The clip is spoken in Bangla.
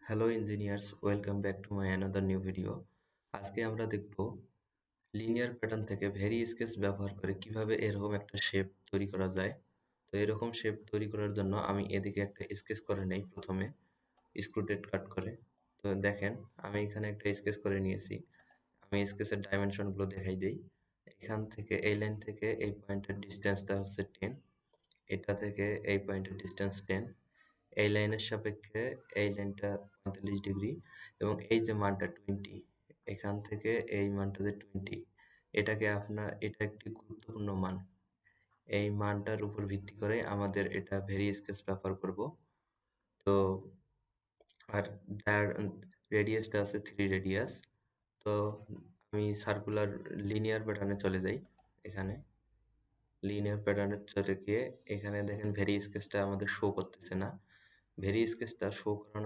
Hello engineers, welcome back to my another new video. আজকে আমরা দেখব লিনিয়ার প্যাটার্ন থেকে ভেরি স্কেচ ব্যবহার করে কিভাবে এরকম একটা শেপ তৈরি করা যায়। তো এরকম শেপ তৈরি করার জন্য আমি এদিকে একটা স্কেচ করে নেই প্রথমে স্ক্রুটেড কাট করে। তো দেখেন আমি এখানে একটা স্কেচ করে নিয়েছি। আমি স্কেচের ডাইমেনশনগুলো দেখাই দেই। এখান থেকে এই লাইন থেকে এই পয়েন্টের ডিস্টেন্সটা হচ্ছে 10, এটা থেকে এই পয়েন্টের ডিস্টেন্স 10, এই লাইনের সাপেক্ষে এই লাইনটা 45 ডিগ্রি এবং এই যে মানটা 20, এখান থেকে এই মানটা যে 20, এটা একটি গুরুত্বপূর্ণ মান। এই মানটার উপর ভিত্তি করে আমাদের এটা ভেরি স্কেচ ব্যবহার করব। তো আর তার রেডিয়াসটা আছে 3 রেডিয়াস। তো আমি সার্কুলার লিনিয়ার প্যাটার্নে চলে যাই। এখানে লিনিয়ার প্যাটার্নে চলে গিয়ে এখানে দেখেন ভেরি স্কেচটা আমাদের শো করতেছে না। ভেরি স্কেচটা শো করানোর